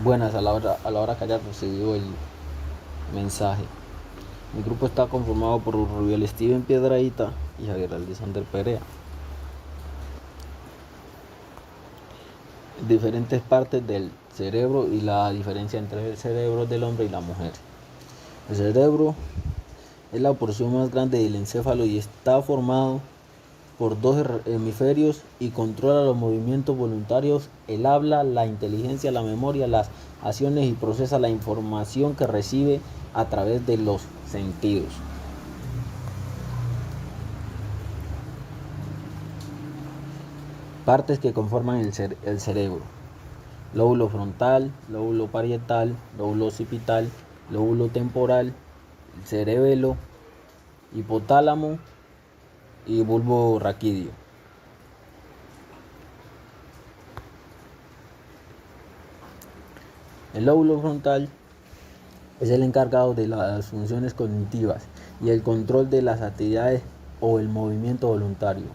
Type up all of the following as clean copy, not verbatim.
buenas a la hora que haya recibido el mensaje. Mi grupo está conformado por Rubiel Steven Piedrahita y Javier Alexander Perea. Diferentes partes del cerebro y la diferencia entre el cerebro del hombre y la mujer. El cerebro es la porción más grande del encéfalo y está formado por dos hemisferios y controla los movimientos voluntarios, el habla, la inteligencia, la memoria, las acciones y procesa la información que recibe a través de los sentidos. Partes que conforman el cerebro: lóbulo frontal, lóbulo parietal, lóbulo occipital, lóbulo temporal, cerebelo, hipotálamo y bulbo raquídeo. El lóbulo frontal es el encargado de las funciones cognitivas y el control de las actividades o el movimiento voluntario.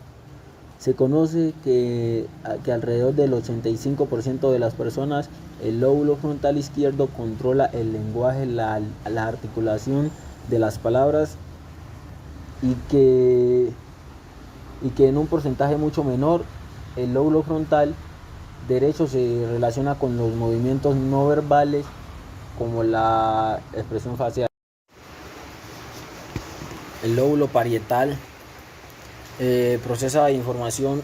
Se conoce que alrededor del 85% de las personas el lóbulo frontal izquierdo controla el lenguaje, la articulación de las palabras y que en un porcentaje mucho menor el lóbulo frontal derecho se relaciona con los movimientos no verbales como la expresión facial. El lóbulo parietal procesa información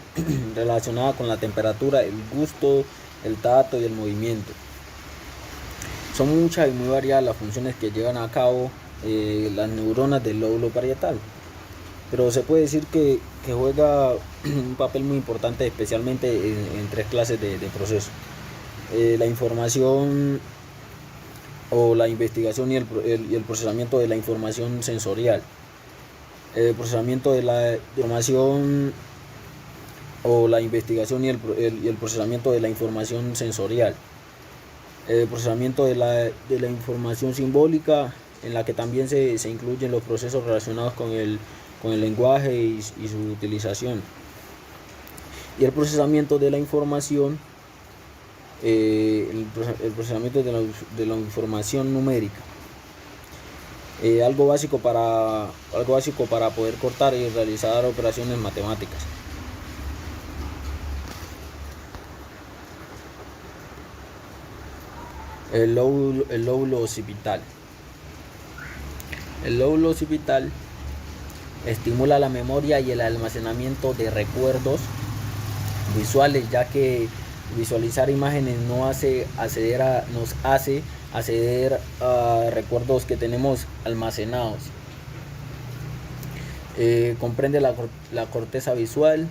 relacionada con la temperatura, el gusto, el tacto y el movimiento. Son muchas y muy variadas las funciones que llevan a cabo las neuronas del lóbulo parietal, pero se puede decir que juega un papel muy importante, especialmente en tres clases de procesos: la información o la investigación y el procesamiento de la información sensorial, el procesamiento de la información o la investigación y el procesamiento de la información sensorial, el procesamiento de la información simbólica, en la que también se incluyen los procesos relacionados con el lenguaje y su utilización, y el procesamiento de la información, el procesamiento de la información numérica. Algo básico para poder cortar y realizar operaciones matemáticas. El lóbulo occipital. El lóbulo occipital estimula la memoria y el almacenamiento de recuerdos visuales, ya que visualizar imágenes nos hace acceder a recuerdos que tenemos almacenados. Comprende la corteza visual,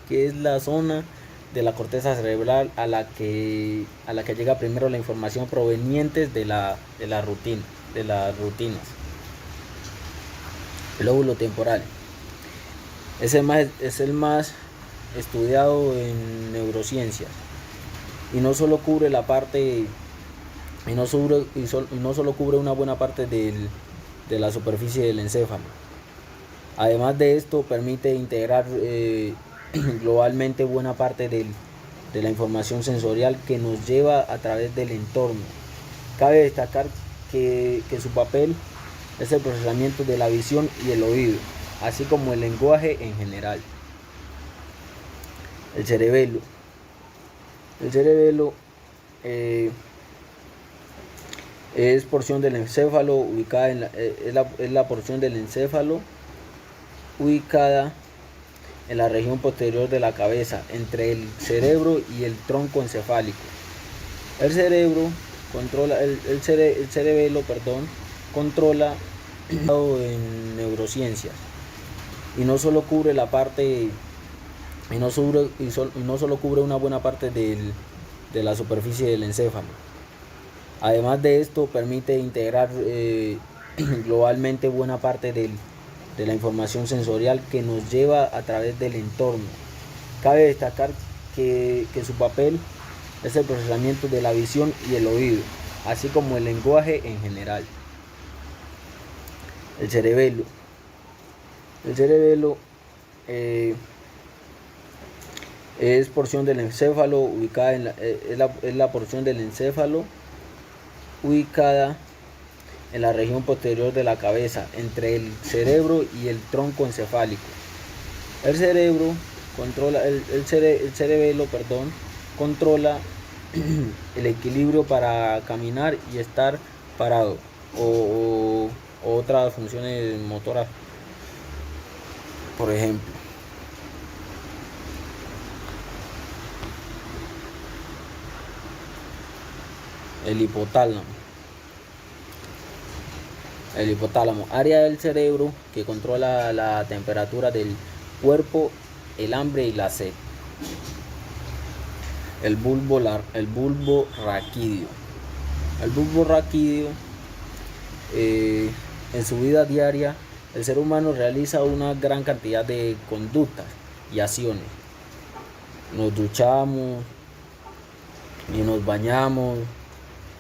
que es la zona de la corteza cerebral a la que llega primero la información proveniente de las rutinas. El lóbulo temporal es el más estudiado en neurociencias y no solo cubre una buena parte de la superficie del encéfalo. Además de esto, permite integrar globalmente buena parte de la información sensorial que nos lleva a través del entorno. Cabe destacar que su papel es el procesamiento de la visión y el oído, así como el lenguaje en general. El cerebelo. El cerebelo es porción del encéfalo ubicada es la porción del encéfalo ubicada en la región posterior de la cabeza, entre el cerebro y el tronco encefálico. El cerebelo controla en neurociencias y no solo cubre una buena parte de la superficie del encéfalo. Además de esto, permite integrar globalmente buena parte de la información sensorial que nos lleva a través del entorno. Cabe destacar que su papel es el procesamiento de la visión y el oído, así como el lenguaje en general. El cerebelo. El cerebelo es porción del encéfalo ubicada es la porción del encéfalo ubicada en la región posterior de la cabeza, entre el cerebro y el tronco encefálico. El cerebro controla, el cerebelo, perdón, controla el equilibrio para caminar y estar parado o otras funciones motoras, por ejemplo. El hipotálamo. El hipotálamo, área del cerebro que controla la temperatura del cuerpo, el hambre y la sed. El bulbo raquídeo. El bulbo raquídeo, en su vida diaria, el ser humano realiza una gran cantidad de conductas y acciones. Nos duchamos y nos bañamos,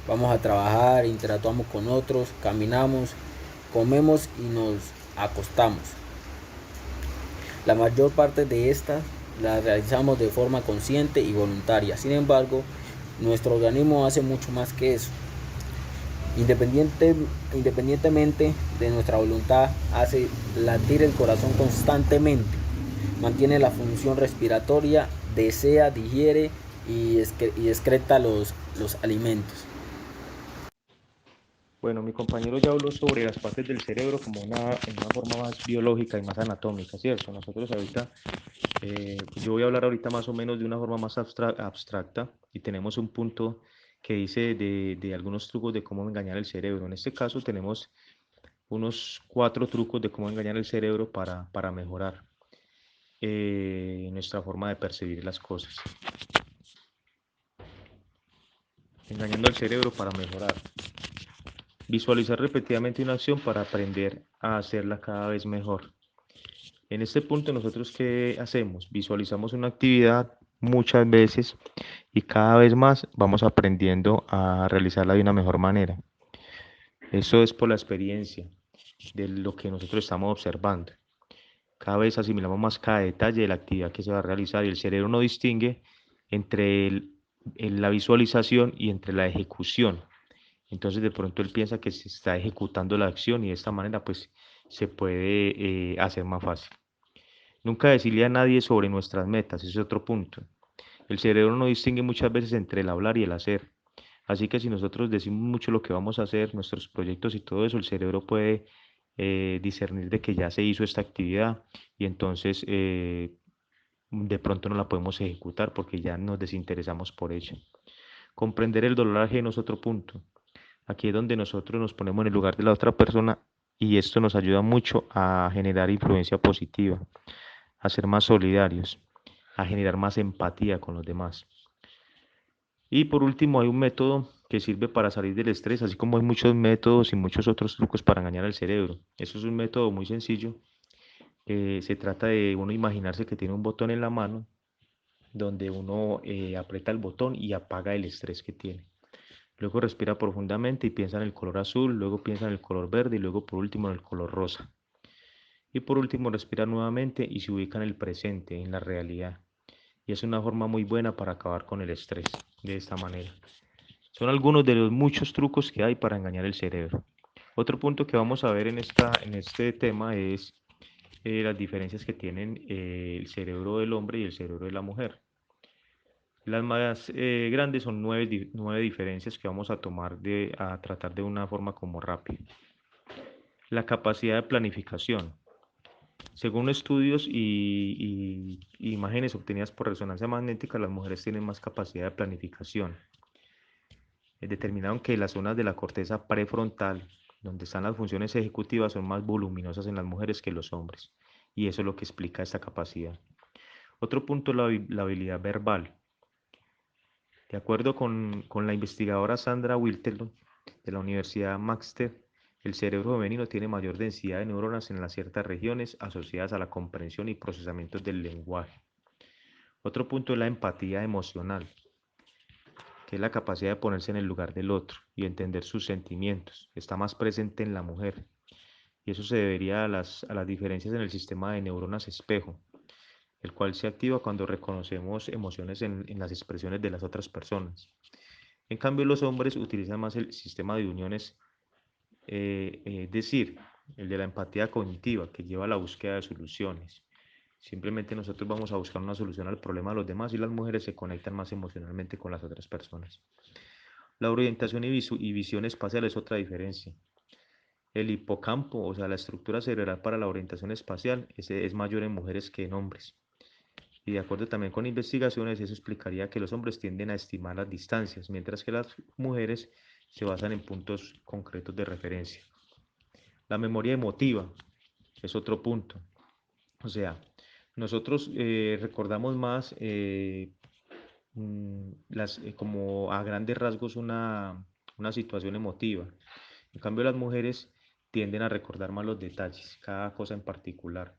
vamos a trabajar, interactuamos con otros, caminamos, comemos y nos acostamos. La mayor parte de estas las realizamos de forma consciente y voluntaria. Sin embargo, nuestro organismo hace mucho más que eso. Independientemente de nuestra voluntad, hace latir el corazón constantemente, mantiene la función respiratoria, desea, digiere y excreta los alimentos. Bueno, mi compañero ya habló sobre las partes del cerebro como en una forma más biológica y más anatómica, ¿cierto? Nosotros ahorita, pues yo voy a hablar ahorita más o menos de una forma más abstracta y tenemos un punto que dice de algunos trucos de cómo engañar el cerebro. En este caso tenemos unos 4 trucos de cómo engañar el cerebro para mejorar nuestra forma de percibir las cosas. Engañando al cerebro para mejorar. Visualizar repetidamente una acción para aprender a hacerla cada vez mejor. En este punto, nosotros ¿qué hacemos? Visualizamos una actividad muchas veces y cada vez más vamos aprendiendo a realizarla de una mejor manera. Eso es por la experiencia de lo que nosotros estamos observando. Cada vez asimilamos más cada detalle de la actividad que se va a realizar y el cerebro no distingue entre la visualización y entre la ejecución. Entonces de pronto él piensa que se está ejecutando la acción y de esta manera pues se puede hacer más fácil. Nunca decirle a nadie sobre nuestras metas, ese es otro punto. El cerebro no distingue muchas veces entre el hablar y el hacer. Así que si nosotros decimos mucho lo que vamos a hacer, nuestros proyectos y todo eso, el cerebro puede discernir de que ya se hizo esta actividad y entonces de pronto no la podemos ejecutar porque ya nos desinteresamos por ella. Comprender el dolor ajeno es otro punto. Aquí es donde nosotros nos ponemos en el lugar de la otra persona y esto nos ayuda mucho a generar influencia positiva, a ser más solidarios, a generar más empatía con los demás. Y por último, hay un método que sirve para salir del estrés, así como hay muchos métodos y muchos otros trucos para engañar al cerebro. Eso es un método muy sencillo. Se trata de uno imaginarse que tiene un botón en la mano donde uno aprieta el botón y apaga el estrés que tiene. Luego respira profundamente y piensa en el color azul, luego piensa en el color verde y luego por último en el color rosa. Y por último respira nuevamente y se ubica en el presente, en la realidad. Y es una forma muy buena para acabar con el estrés de esta manera. Son algunos de los muchos trucos que hay para engañar el cerebro. Otro punto que vamos a ver en este tema es las diferencias que tienen el cerebro del hombre y el cerebro de la mujer. Las más grandes son nueve diferencias que vamos a a tratar de una forma como rápida. La capacidad de planificación. Según estudios y imágenes obtenidas por resonancia magnética, las mujeres tienen más capacidad de planificación. Determinaron que las zonas de la corteza prefrontal, donde están las funciones ejecutivas, son más voluminosas en las mujeres que en los hombres. Y eso es lo que explica esta capacidad. Otro punto es la habilidad verbal. De acuerdo con la investigadora Sandra Wilterloo de la Universidad Maxter, el cerebro femenino tiene mayor densidad de neuronas en las ciertas regiones asociadas a la comprensión y procesamiento del lenguaje. Otro punto es la empatía emocional, que es la capacidad de ponerse en el lugar del otro y entender sus sentimientos. Está más presente en la mujer. Y eso se debería a las diferencias en el sistema de neuronas espejo, el cual se activa cuando reconocemos emociones en las expresiones de las otras personas. En cambio, los hombres utilizan más el sistema de uniones, es decir, el de la empatía cognitiva, que lleva a la búsqueda de soluciones. Simplemente nosotros vamos a buscar una solución al problema de los demás y las mujeres se conectan más emocionalmente con las otras personas. La orientación y visión espacial es otra diferencia. El hipocampo, o sea, la estructura cerebral para la orientación espacial, es mayor en mujeres que en hombres. Y de acuerdo también con investigaciones, eso explicaría que los hombres tienden a estimar las distancias, mientras que las mujeres se basan en puntos concretos de referencia. La memoria emotiva es otro punto. O sea, nosotros recordamos más como a grandes rasgos una situación emotiva. En cambio, las mujeres tienden a recordar más los detalles, cada cosa en particular.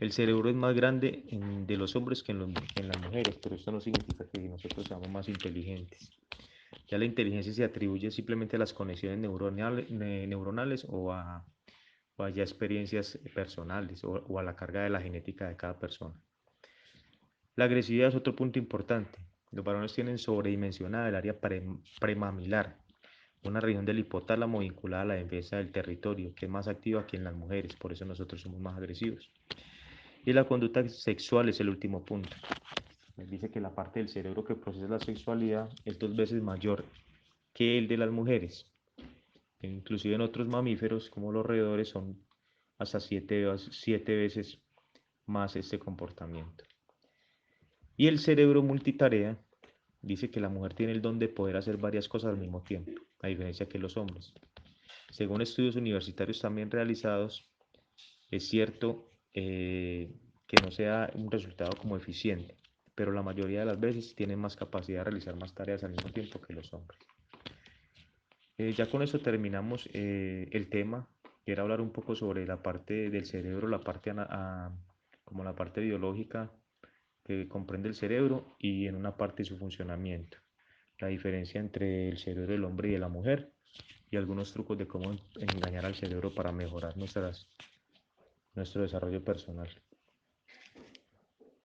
El cerebro es más grande de los hombres que en las mujeres, pero esto no significa que nosotros seamos más inteligentes. Ya la inteligencia se atribuye simplemente a las conexiones neuronales o a ya experiencias personales o a la carga de la genética de cada persona. La agresividad es otro punto importante. Los varones tienen sobredimensionada el área premamilar, una región del hipotálamo vinculada a la defensa del territorio, que es más activa que en las mujeres, por eso nosotros somos más agresivos. Y la conducta sexual es el último punto. Les dice que la parte del cerebro que procesa la sexualidad es 2 veces mayor que el de las mujeres. Inclusive en otros mamíferos, como los roedores, son hasta 7 veces más este comportamiento. Y el cerebro multitarea dice que la mujer tiene el don de poder hacer varias cosas al mismo tiempo, a diferencia que los hombres. Según estudios universitarios también realizados, es cierto que no sea un resultado como eficiente, pero la mayoría de las veces tienen más capacidad de realizar más tareas al mismo tiempo que los hombres. Ya con eso terminamos el tema. Quiero hablar un poco sobre la parte del cerebro, como la parte biológica que comprende el cerebro y en una parte su funcionamiento, la diferencia entre el cerebro del hombre y de la mujer y algunos trucos de cómo engañar al cerebro para mejorar nuestro desarrollo personal.